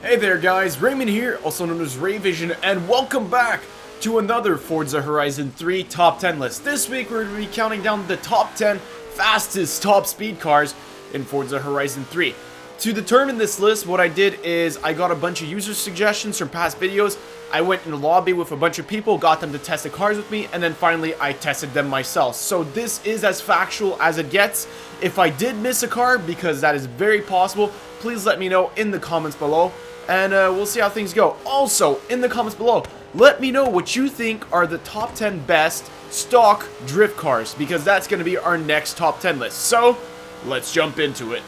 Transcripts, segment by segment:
Hey there guys, Raymond here, also known as Ray Vision, and welcome back to another Forza Horizon 3 top 10 list. This week we're going to be counting down the top 10 fastest top speed cars in Forza Horizon 3. To determine this list, what I did is I got a bunch of user suggestions from past videos. I went in the lobby with a bunch of people, got them to test the cars with me, and then finally I tested them myself. So this is as factual as it gets. If I did miss a car, because that is very possible, please let me know in the comments below. And we'll see how things go. Also, in the comments below, let me know what you think are the top 10 best stock drift cars, because that's going to be our next top 10 list. So, let's jump into it.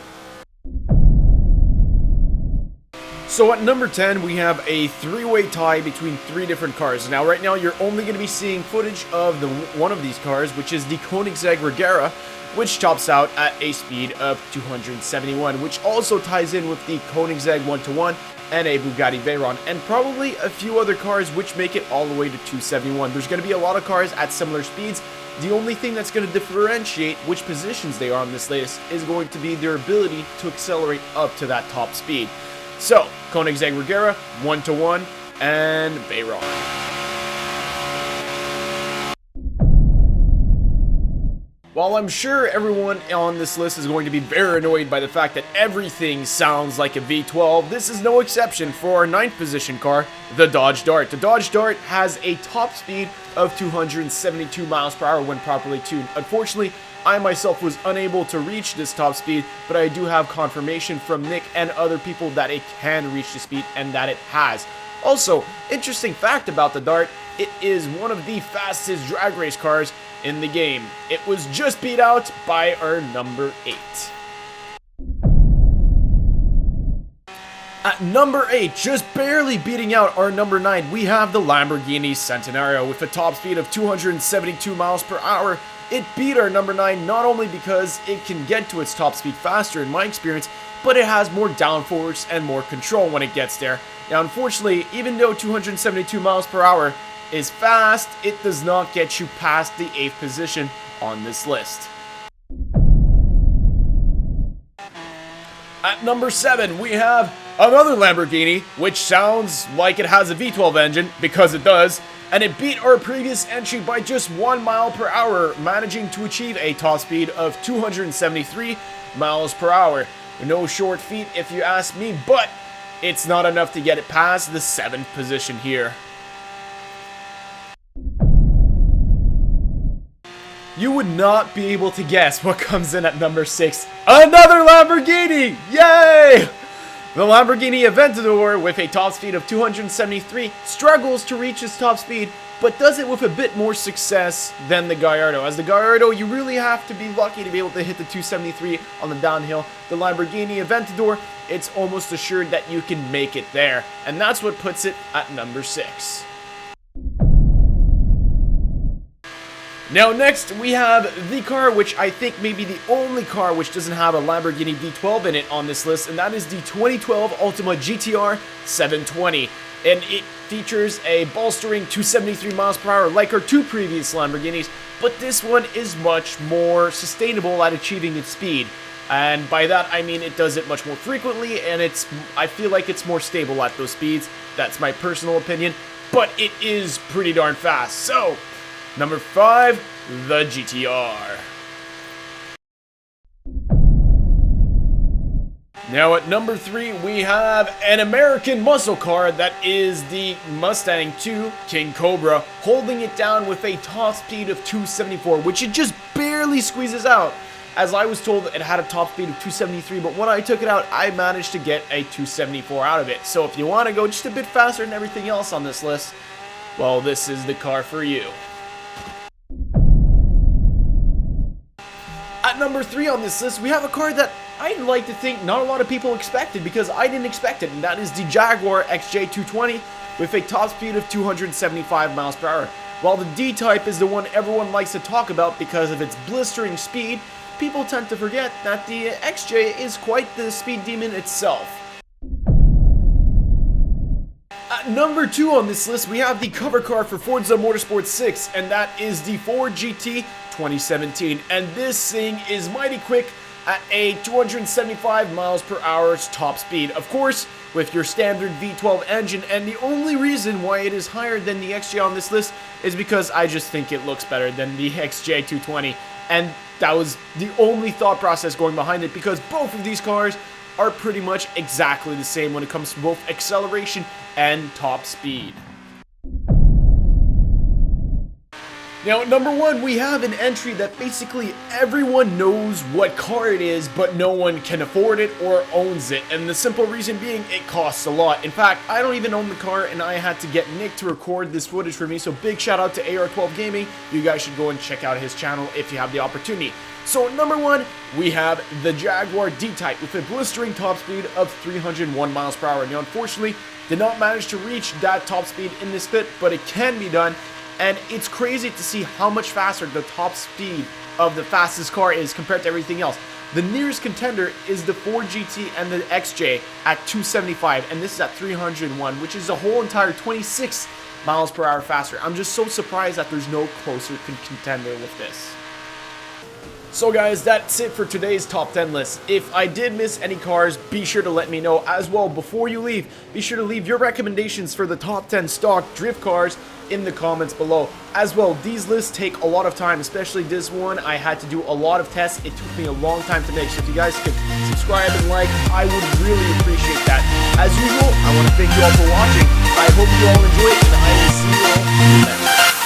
So at number 10, we have a three-way tie between three different cars. Now, right now, you're only going to be seeing footage of one of these cars, which is the Koenigsegg Regera, which tops out at a speed of 271, which also ties in with the Koenigsegg 1-1 and a Bugatti Veyron, and probably a few other cars which make it all the way to 271. There's going to be a lot of cars at similar speeds. The only thing that's going to differentiate which positions they are on this list is going to be their ability to accelerate up to that top speed. So, Koenigsegg Regera, 1-1, and Veyron. While I'm sure everyone on this list is going to be very annoyed by the fact that everything sounds like a V12, this is no exception for our 9th position car, the Dodge Dart. The Dodge Dart has a top speed of 272 miles per hour when properly tuned. Unfortunately, I myself was unable to reach this top speed, but I do have confirmation from Nick and other people that it can reach the speed and that it has. Also, interesting fact about the Dart, it is one of the fastest drag race cars in the game. It was just beat out by our number 8. At number 8, just barely beating out our number 9, we have the Lamborghini Centenario with a top speed of 272 miles per hour. It beat our number 9 not only because it can get to its top speed faster in my experience, but it has more downforce and more control when it gets there. Now unfortunately, even though 272 miles per hour is fast, it does not get you past the 8th position on this list. At number 7, we have another Lamborghini, which sounds like it has a V12 engine, because it does, and it beat our previous entry by just 1 mile per hour, managing to achieve a top speed of 273 miles per hour. No short feat if you ask me, but it's not enough to get it past the 7th position here. You would not be able to guess what comes in at number 6. Another Lamborghini! Yay! The Lamborghini Aventador, with a top speed of 273, struggles to reach its top speed, but does it with a bit more success than the Gallardo. As the Gallardo, you really have to be lucky to be able to hit the 273 on the downhill. The Lamborghini Aventador, it's almost assured that you can make it there, and that's what puts it at number 6. Now next, we have the car which I think may be the only car which doesn't have a Lamborghini V12 in it on this list, and that is the 2012 Ultima GTR 720. And it features a bolstering 273 miles per hour like our two previous Lamborghinis, but this one is much more sustainable at achieving its speed. And by that I mean it does it much more frequently, and I feel like it's more stable at those speeds. That's my personal opinion, but it is pretty darn fast. So, number 5, the GTR. Now at number 3, we have an American muscle car that is the Mustang 2 King Cobra, holding it down with a top speed of 274, which it just barely squeezes out. As I was told, it had a top speed of 273, but when I took it out, I managed to get a 274 out of it. So if you want to go just a bit faster than everything else on this list, well, this is the car for you. At number 3 on this list, we have a car that I'd like to think not a lot of people expected, because I didn't expect it, and that is the Jaguar Xj220 with a top speed of 275 miles per hour. While the D-Type is the one everyone likes to talk about because of its blistering speed, people tend to forget that the XJ is quite the speed demon itself. At number 2 on this list, we have the cover car for Forza Motorsport 6, and that is the Ford GT 2017, and this thing is mighty quick at a 275 miles per hour top speed. Of course, with your standard V12 engine, and the only reason why it is higher than the XJ on this list is because I just think it looks better than the Xj220, and that was the only thought process going behind it, because both of these cars are pretty much exactly the same when it comes to both acceleration and top speed. Now, at number 1, we have an entry that basically everyone knows what car it is, but no one can afford it or owns it, and the simple reason being it costs a lot. In fact, I don't even own the car, and I had to get Nick to record this footage for me, so big shout out to AR12 Gaming. You guys should go and check out his channel if you have the opportunity. So at number 1, we have the Jaguar D-Type with a blistering top speed of 301 miles per hour. Now, unfortunately, did not manage to reach that top speed in this clip, but it can be done. And it's crazy to see how much faster the top speed of the fastest car is compared to everything else. The nearest contender is the Ford GT and the XJ at 275, and this is at 301, which is a whole entire 26 miles per hour faster. I'm just so surprised that there's no closer contender with this. So guys, that's it for today's top 10 list. If I did miss any cars, be sure to let me know as well. Before you leave, be sure to leave your recommendations for the top 10 stock drift cars in the comments below. As well, these lists take a lot of time, especially this one. I had to do a lot of tests. It took me a long time to make, so if you guys could subscribe and like, I would really appreciate that. As usual, I want to thank you all for watching. I hope you all enjoyed, and I will see you all next time.